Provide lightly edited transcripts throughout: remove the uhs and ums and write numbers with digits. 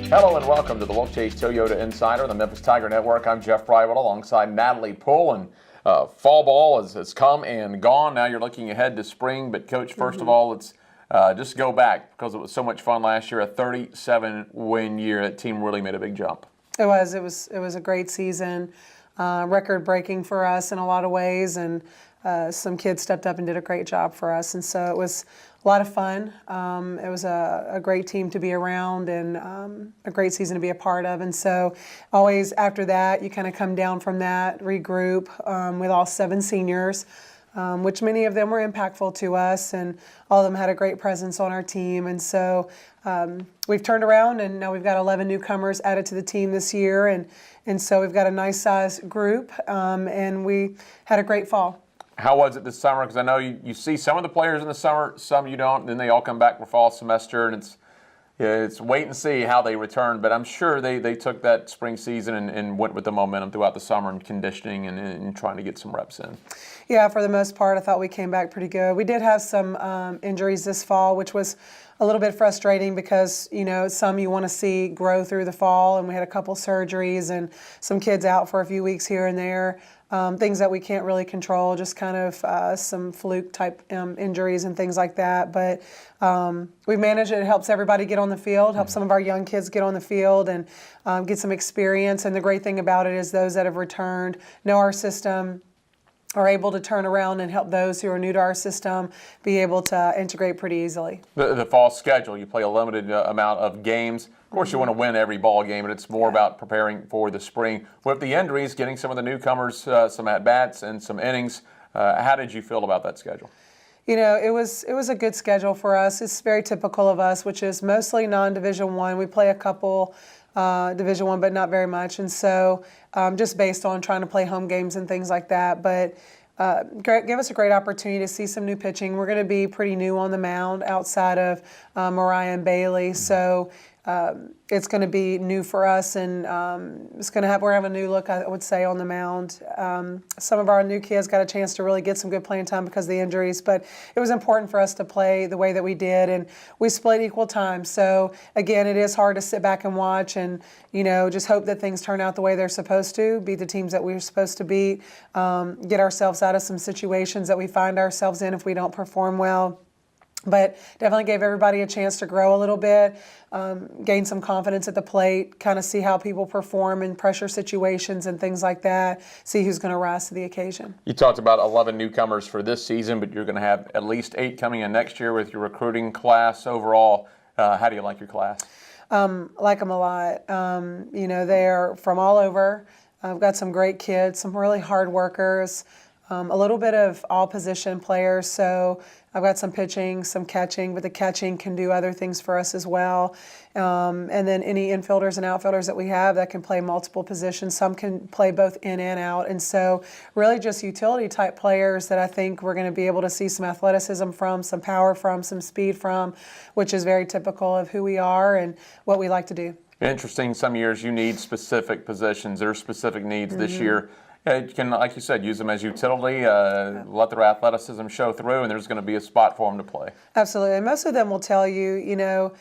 Hello and welcome to the Wolfchase Toyota Insider on the Memphis Tiger Network. I'm Jeff Brywell alongside Natalie Poole, and fall ball has come and gone. Now you're looking ahead to spring, but Coach, first of all, let's just go back because it was so much fun last year. A 37-win year. That team really made a big jump. It was a great season, record-breaking for us in a lot of ways, and some kids stepped up and did a great job for us, and so it was a lot of fun. It was a great team to be around and a great season to be a part of. And so always after that, you kind of come down from that, regroup with all 7 seniors, which many of them were impactful to us, and all of them had a great presence on our team. And so we've turned around, and now we've got 11 newcomers added to the team this year. And so we've got a nice size group, and we had a great fall. How was it this summer? Because I know you see some of the players in the summer, some you don't, and then they all come back for fall semester, and it's wait and see how they return. But I'm sure they took that spring season and went with the momentum throughout the summer and conditioning and trying to get some reps in. Yeah, for the most part, I thought we came back pretty good. We did have some injuries this fall, which was a little bit frustrating because, you know, some you want to see grow through the fall, and we had a couple surgeries and some kids out for a few weeks here and there. Things that we can't really control, just kind of some fluke type injuries and things like that. But we manage it. It helps everybody get on the field, helps some of our young kids get on the field and get some experience. And the great thing about it is those that have returned know our system, are able to turn around and help those who are new to our system be able to integrate pretty easily. The fall schedule, you play a limited amount of games. Of course, you want to win every ball game, but it's more about preparing for the spring. With the injuries, getting some of the newcomers some at-bats and some innings, how did you feel about that schedule? You know, it was a good schedule for us. It's very typical of us, which is mostly non-Division I. We play a couple Division I, but not very much. And so just based on trying to play home games and things like that. But give us a great opportunity to see some new pitching. We're going to be pretty new on the mound outside of Mariah and Bailey. So it's going to be new for us, and we're having a new look, I would say, on the mound. Some of our new kids got a chance to really get some good playing time because of the injuries, but it was important for us to play the way that we did, and we split equal time. So again, it is hard to sit back and watch and, you know, just hope that things turn out the way they're supposed to, beat the teams that we're supposed to beat, get ourselves out of some situations that we find ourselves in if we don't perform well. But definitely gave everybody a chance to grow a little bit, gain some confidence at the plate, kind of see how people perform in pressure situations and things like that, see who's going to rise to the occasion. You talked about 11 newcomers for this season, but you're going to have at least 8 coming in next year with your recruiting class overall. How do you like your class? Like them a lot. You know, they're from all over. I've got some great kids, some really hard workers, a little bit of all position players. So I've got some pitching, some catching, but the catching can do other things for us as well. And then any infielders and outfielders that we have that can play multiple positions. Some can play both in and out. And so really just utility type players that I think we're going to be able to see some athleticism from, some power from, some speed from, which is very typical of who we are and what we like to do. Interesting. Some years you need specific positions. There are specific needs this year. You can, like you said, use them as utility, let their athleticism show through, and there's going to be a spot for them to play. Absolutely. And most of them will tell you, you know,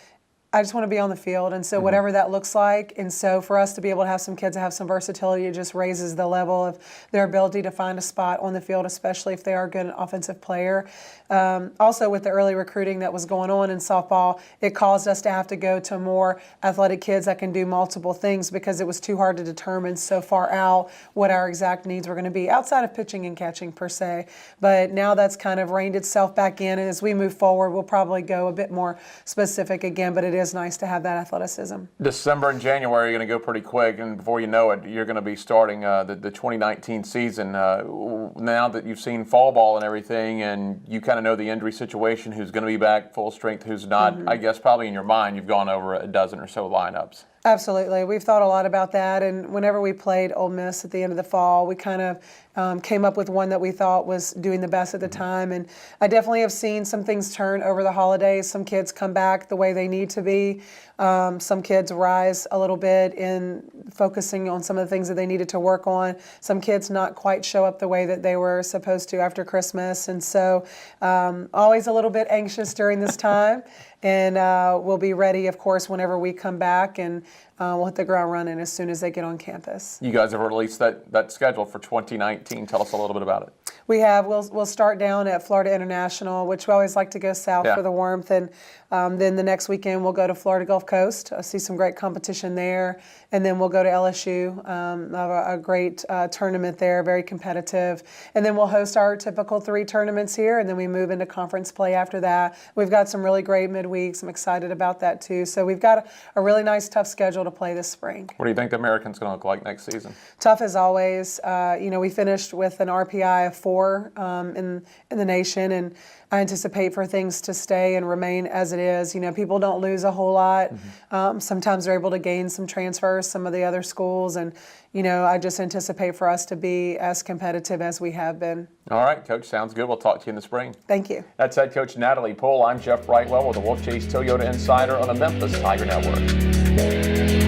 I just want to be on the field, and so whatever that looks like. And so for us to be able to have some kids that have some versatility, it just raises the level of their ability to find a spot on the field, especially if they are a good offensive player. Also, with the early recruiting that was going on in softball, it caused us to have to go to more athletic kids that can do multiple things because it was too hard to determine so far out what our exact needs were going to be outside of pitching and catching per se. But now that's kind of reined itself back in, and as we move forward, we'll probably go a bit more specific again, but it is nice to have that athleticism. December and January are going to go pretty quick, and before you know it, you're going to be starting the 2019 season. Now that you've seen fall ball and everything, and you kind of know the injury situation, who's going to be back full strength, who's not, I guess probably in your mind you've gone over a dozen or so lineups. Absolutely. We've thought a lot about that, and whenever we played Ole Miss at the end of the fall, we kind of came up with one that we thought was doing the best at the time. And I definitely have seen some things turn over the holidays. Some kids come back the way they need to be. Some kids rise a little bit in focusing on some of the things that they needed to work on. Some kids not quite show up the way that they were supposed to after Christmas. And so always a little bit anxious during this time. And we'll be ready, of course, whenever we come back, and we'll hit the ground running as soon as they get on campus. You guys have released that schedule for 2019. Tell us a little bit about it. We have. We'll start down at Florida International, which we always like to go south for the warmth, and then the next weekend we'll go to Florida Gulf Coast. See some great competition there, and then we'll go to LSU. Have a great tournament there, very competitive, and then we'll host our typical 3 tournaments here, and then we move into conference play after that. We've got some really great midweeks. I'm excited about that too. So we've got a really nice, tough schedule to play this spring. What do you think the American's going to look like next season? Tough as always. We finished with an RPI of 4 in the nation, and I anticipate for things to stay and remain as it is. People don't lose a whole lot. Sometimes they're able to gain some transfers, some of the other schools, and I just anticipate for us to be as competitive as we have been. All right, Coach, sounds good. We'll talk to you in the spring. Thank you. That's head coach Natalie Poole. I'm Jeff Brightwell with the Wolfchase Toyota Insider on the Memphis Tiger Network.